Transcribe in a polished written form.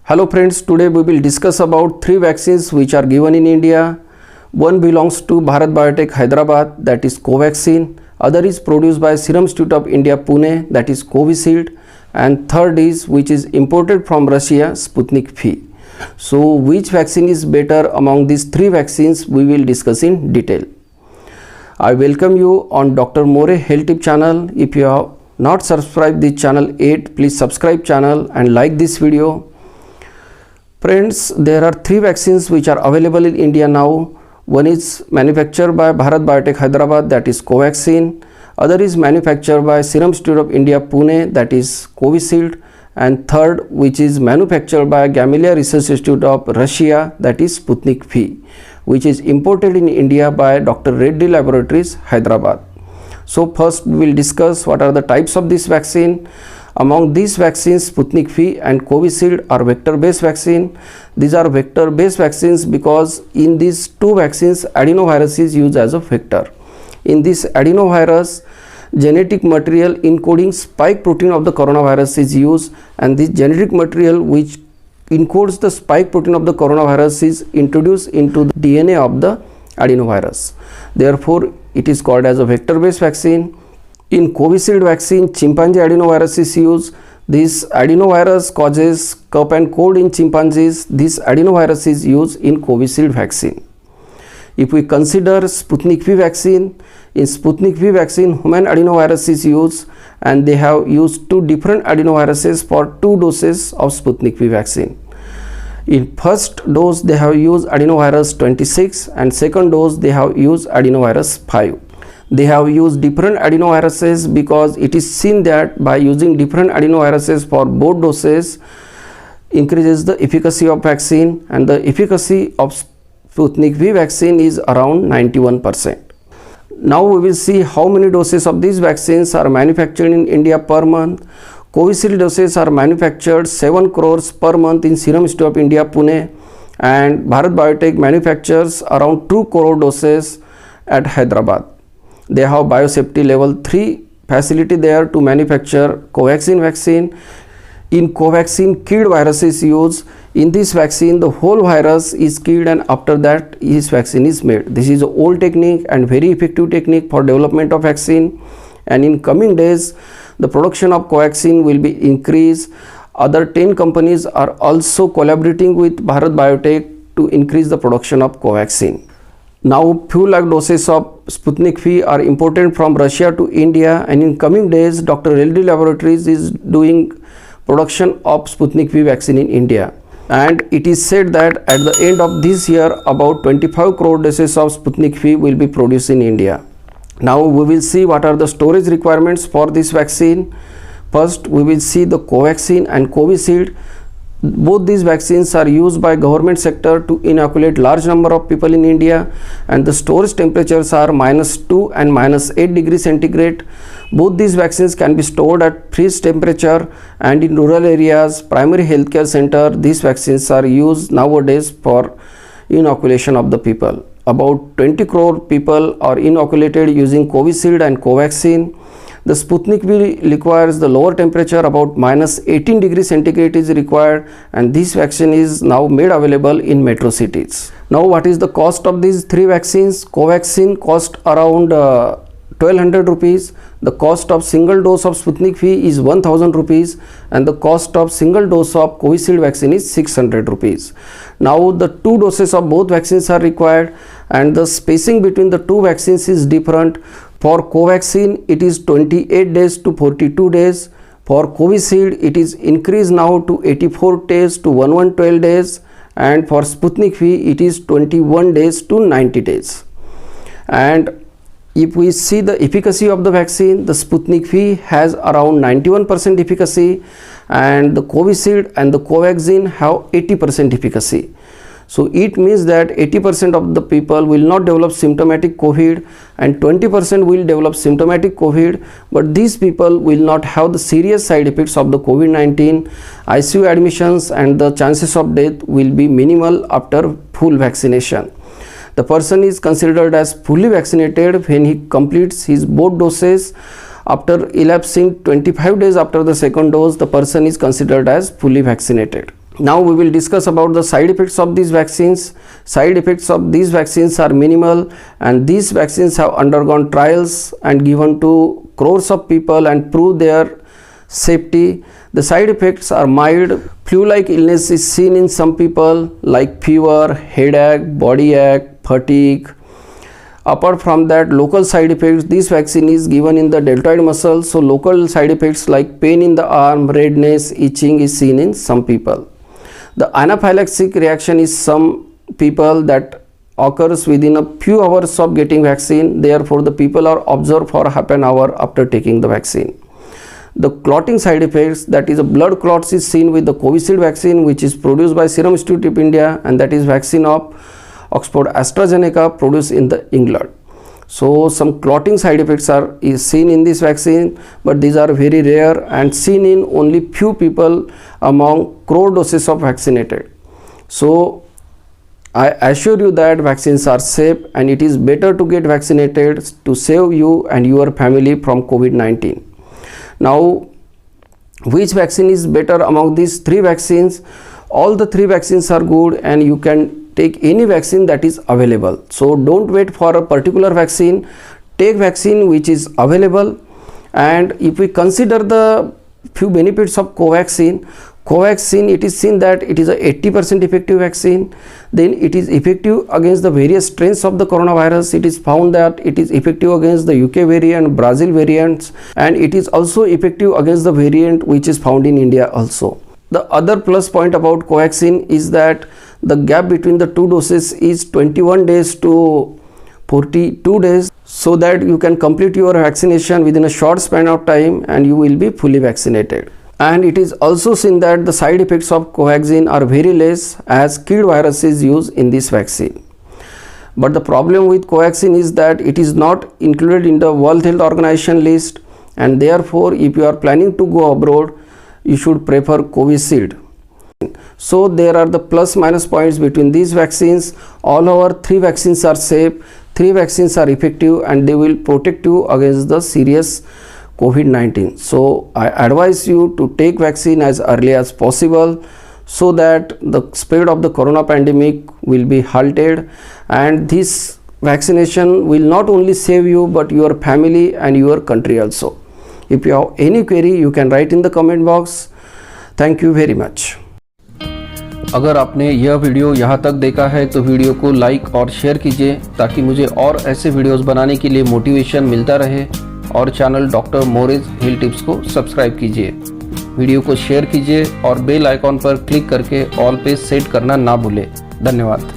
Hello friends, today we will discuss about three vaccines which are given in India. One belongs to Bharat Biotech Hyderabad, that is Covaxin. Other is produced by Serum Institute of India Pune, that is Covishield. And third is which is imported from Russia, Sputnik V. So which vaccine is better among these three vaccines we will discuss in detail. I welcome you on Dr. More Health Tip channel. If you have not subscribed this channel yet, please subscribe channel and like this video. Friends, there are three vaccines which are available in India now. One is manufactured by Bharat Biotech Hyderabad, that is Covaxin. Other is manufactured by Serum Institute of India Pune, that is Covishield. And third, which is manufactured by Gamaleya Research Institute of Russia, that is Sputnik V, which is imported in India by Dr. Reddy Laboratories, Hyderabad. So first we will discuss what are the types of this vaccine. Among these vaccines, Sputnik V and Covishield are vector-based vaccine. These are vector-based vaccines because in these two vaccines, adenovirus is used as a vector. In this adenovirus, genetic material encoding spike protein of the coronavirus is used, and this genetic material which encodes the spike protein of the coronavirus is introduced into the DNA of the adenovirus. Therefore, it is called as a vector-based vaccine. In Covishield vaccine, chimpanzee adenovirus is used. This adenovirus causes cough and cold in chimpanzees. This adenovirus is used in Covishield vaccine. If we consider Sputnik V vaccine, in Sputnik V vaccine, human adenovirus is used, and they have used two different adenoviruses for two doses of Sputnik V vaccine. In first dose, they have used adenovirus 26, and second dose, they have used adenovirus 5. They have used different adenoviruses because it is seen that by using different adenoviruses for both doses increases the efficacy of vaccine, and the efficacy of Sputnik V vaccine is around 91%. Now we will see how many doses of these vaccines are manufactured in India per month. Covishield doses are manufactured 7 crores per month in Serum Institute of India Pune, and Bharat Biotech manufactures around 2 crore doses at Hyderabad. They have biosafety level 3 facility there to manufacture Covaxin vaccine. In Covaxin, killed virus is used. In this vaccine, the whole virus is killed, and after that this vaccine is made. This is an old technique and very effective technique for development of vaccine. And in coming days, the production of Covaxin will be increased. Other 10 companies are also collaborating with Bharat Biotech to increase the production of Covaxin. Now few lakh doses of Sputnik V are imported from Russia to India, and in coming days Dr. Reddy Laboratories is doing production of Sputnik V vaccine in India. And it is said that at the end of this year about 25 crore doses of Sputnik V will be produced in India. Now we will see what are the storage requirements for this vaccine. First we will see the Covaxin and Covishield. Both these vaccines are used by government sector to inoculate large number of people in India, and the storage temperatures are -2 and -8 degrees centigrade. Both these vaccines can be stored at freeze temperature, and in rural areas, primary healthcare center, these vaccines are used nowadays for inoculation of the people. About 20 crore people are inoculated using Covishield and Covaxin. The Sputnik V requires the lower temperature, about -18 degrees centigrade is required, and this vaccine is now made available in metro cities. Now what is the cost of these three vaccines? Covaxin cost around 1200 rupees. The cost of single dose of Sputnik V is 1000 rupees, and the cost of single dose of Covishield vaccine is 600 rupees. Now the two doses of both vaccines are required, and the spacing between the two vaccines is different. For Covaxin, it is 28 days to 42 days. For Covishield, it is increased now to 84 days to 112 days. And for Sputnik V, it is 21 days to 90 days. And if we see the efficacy of the vaccine, the Sputnik V has around 91% efficacy, and the Covishield and the Covaxin have 80% efficacy. So it means that 80% of the people will not develop symptomatic COVID, and 20% will develop symptomatic COVID, but these people will not have the serious side effects of the COVID-19. ICU admissions and the chances of death will be minimal after full vaccination. The person is considered as fully vaccinated when he completes his both doses. After elapsing 25 days after the second dose, the person is considered as fully vaccinated. Now we will discuss about the side effects of these vaccines. Side effects of these vaccines are minimal, and these vaccines have undergone trials and given to crores of people and prove their safety. The side effects are mild. Flu-like illness is seen in some people like fever, headache, body ache, fatigue. Apart from that, local side effects, this vaccine is given in the deltoid muscle, so local side effects like pain in the arm, redness, itching is seen in some people. The anaphylactic reaction is some people that occurs within a few hours of getting vaccine. Therefore, the people are observed for half an hour after taking the vaccine. The clotting side effects, that is a blood clots, is seen with the Covishield vaccine, which is produced by Serum Institute of India, and that is vaccine of Oxford AstraZeneca produced in the England. So some clotting side effects is seen in this vaccine, but these are very rare and seen in only few people among crore doses of vaccinated. So I assure you that vaccines are safe, and it is better to get vaccinated to save you and your family from COVID-19. Now, which vaccine is better among these three vaccines? All the three vaccines are good, and you can take any vaccine that is available. So don't wait for a particular vaccine. Take vaccine which is available. And if we consider the few benefits of Covaxin, it is seen that it is a 80% effective vaccine. Then it is effective against the various strains of the coronavirus. It is found that it is effective against the UK variant, Brazil variants, and it is also effective against the variant which is found in India also. The other plus point about Covaxin is that the gap between the two doses is 21 days to 42 days, so that you can complete your vaccination within a short span of time and you will be fully vaccinated. And it is also seen that the side effects of Covaxin are very less, as killed virus is used in this vaccine. But the problem with Covaxin is that it is not included in the World Health Organization list, and therefore if you are planning to go abroad, you should prefer Covishield. So there are the plus minus points between these vaccines. All our three vaccines are safe, three vaccines are effective, and they will protect you against the serious COVID-19. So I advise you to take vaccine as early as possible, so that the spread of the corona pandemic will be halted, and this vaccination will not only save you but your family and your country also. If you have any query, you can write in the comment box. Thank you very much. अगर आपने यह video यहाँ तक देखा है तो video को like और शेयर कीजिए, ताकि मुझे और ऐसे वीडियोस बनाने के लिए मोटिवेशन मिलता रहे, और चैनल डॉक्टर मोरेज हेल्थ टिप्स को सब्सक्राइब कीजिए। वीडियो को शेयर कीजिए और बेल आइकॉन पर क्लिक करके ऑल पे सेट करना ना भूलें। धन्यवाद।